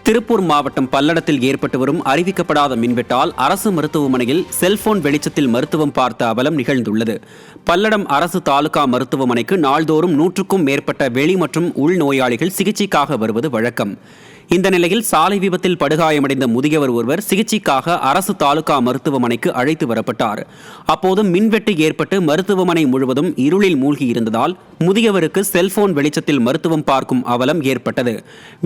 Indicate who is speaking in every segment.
Speaker 1: திருப்பூர் மாவட்டம் பல்லடத்தில் ஏற்பட்டு வரும் அறிவிக்கப்படாத மின்வெட்டால் அரசு மருத்துவமனையில் செல்போன் வெளிச்சத்தில் மருத்துவம் பார்த்த அவலம் நிகழ்ந்துள்ளது. பல்லடம் அரசு தாலுகா மருத்துவமனைக்கு நாள்தோறும் 100க்கும் மேற்பட்ட வெளி மற்றும் உள் நோயாளிகள் சிகிச்சைக்காக வருவது வழக்கம். இந்த நிலையில் சாலை விபத்தில் படுகாயமடைந்த முதியவர் ஒருவர் சிகிச்சைக்காக அரசு தாலுகா மருத்துவமனைக்கு அழைத்து வரப்பட்டார். அப்போது மின்வெட்டு ஏற்பட்டு மருத்துவமனை முழுவதும் இருளில் மூழ்கியிருந்ததால் முதியவருக்கு செல்போன் வெளிச்சத்தில் மருத்துவம் பார்க்கும் அவலம் ஏற்பட்டது.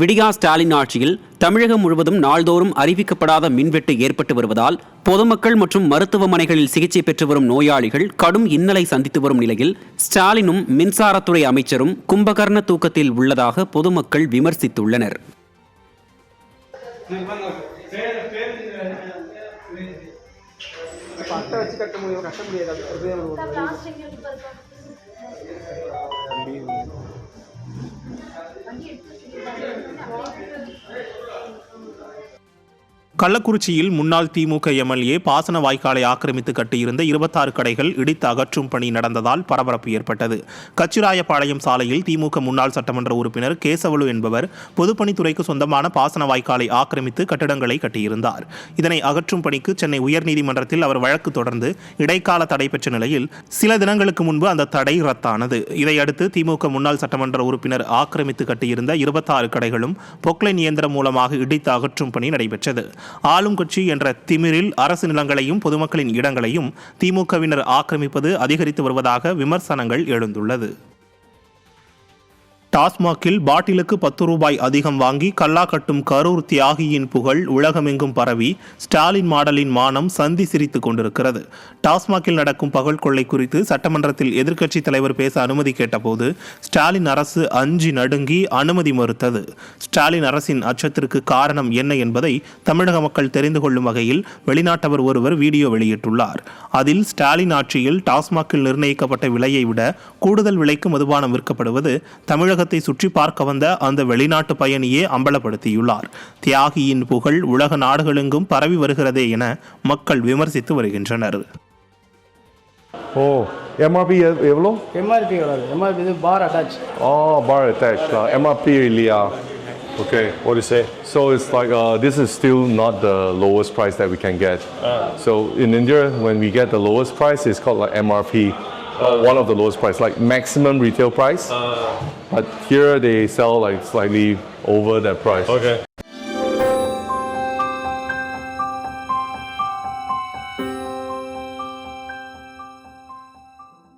Speaker 1: விடியா ஸ்டாலின் ஆட்சியில் தமிழகம் முழுவதும் நாள்தோறும் அறிவிக்கப்படாத மின்வெட்டு ஏற்பட்டு வருவதால் பொதுமக்கள் மற்றும் மருத்துவமனைகளில் சிகிச்சை பெற்று வரும் நோயாளிகள் கடும் இன்னலை சந்தித்து வரும் நிலையில் ஸ்டாலினும் மின்சாரத்துறை அமைச்சரும் கும்பகர்ண தூக்கத்தில் உள்ளதாக பொதுமக்கள் விமர்சித்துள்ளனர்.
Speaker 2: கள்ளக்குறிச்சியில் முன்னாள் திமுக எம்எல்ஏ பாசன வாய்க்காலை ஆக்கிரமித்து கட்டியிருந்த 26 கடைகள் இடித்து அகற்றும் பணி நடந்ததால் பரபரப்பு ஏற்பட்டது. கச்சிராயபாளையம் சாலையில் திமுக முன்னாள் சட்டமன்ற உறுப்பினர் கேசவலு என்பவர் பொதுப்பணித்துறைக்கு சொந்தமான பாசன வாய்க்காலை ஆக்கிரமித்து கட்டிடங்களை கட்டியிருந்தார். இதனை அகற்றும் பணிக்கு சென்னை உயர்நீதிமன்றத்தில் அவர் வழக்கு தொடர்ந்து இடைக்கால தடை பெற்ற நிலையில் சில தினங்களுக்கு முன்பு அந்த தடை ரத்தானது. இதையடுத்து திமுக முன்னாள் சட்டமன்ற உறுப்பினர் ஆக்கிரமித்து கட்டியிருந்த 26 கடைகளும் பொக்லைன் இயந்திரம் மூலமாக இடித்து அகற்றும் பணி நடைபெற்றது. ஆளும் கட்சி என்ற திமிரில் அரசு நிலங்களையும் பொதுமக்களின் இடங்களையும் திமுகவினர் ஆக்கிரமிப்பது அதிகரித்து வருவதாக விமர்சனங்கள் எழுந்துள்ளது. டாஸ்மாகில் பாட்டிலுக்கு 10 ரூபாய் அதிகம் வாங்கி கல்லா கட்டும் கரூர் தியாகியின் புகழ் உலகமெங்கும் பரவி ஸ்டாலின் மாடலின் மானம் சந்தி சிரித்துக் கொண்டிருக்கிறது. டாஸ்மாகில் நடக்கும் பகல் கொள்ளை குறித்து சட்டமன்றத்தில் எதிர்க்கட்சித் தலைவர் பேச அனுமதி கேட்டபோது ஸ்டாலின் அரசு அஞ்சி நடுங்கி அனுமதி மறுத்தது. ஸ்டாலின் அரசின் அச்சத்திற்கு காரணம் என்ன என்பதை தமிழக மக்கள் தெரிந்து கொள்ளும் வகையில் வெளிநாட்டவர் ஒருவர் வீடியோ வெளியிட்டுள்ளார். அதில் ஸ்டாலின் ஆட்சியில் டாஸ்மாகில் நிர்ணயிக்கப்பட்ட விலையை விட கூடுதல் விலைக்கு மதுபானம் விற்கப்படுவது தமிழக சுற்றி பார்க்க வந்த அந்த வெளிநாட்டு பயணியே அம்பலப்படுத்தியுள்ளார். தியாகியின் புகழ் உலக நாடுகளெங்கும் பரவி வருகிறதே என மக்கள் விமர்சித்து வருகின்றனர்.
Speaker 3: MRP எவ்வளோ?
Speaker 4: MRP எவ்வளோ? MRP இது bar attached.
Speaker 3: Bar attached. MRP இல்லையா? Okay, what do you say? So it's like this is still not the lowest price that we can get. So in India, when we get the lowest price, it's called like MRP. One of the lowest price, like maximum retail price. But here they sell like slightly over that price.
Speaker 5: Okay.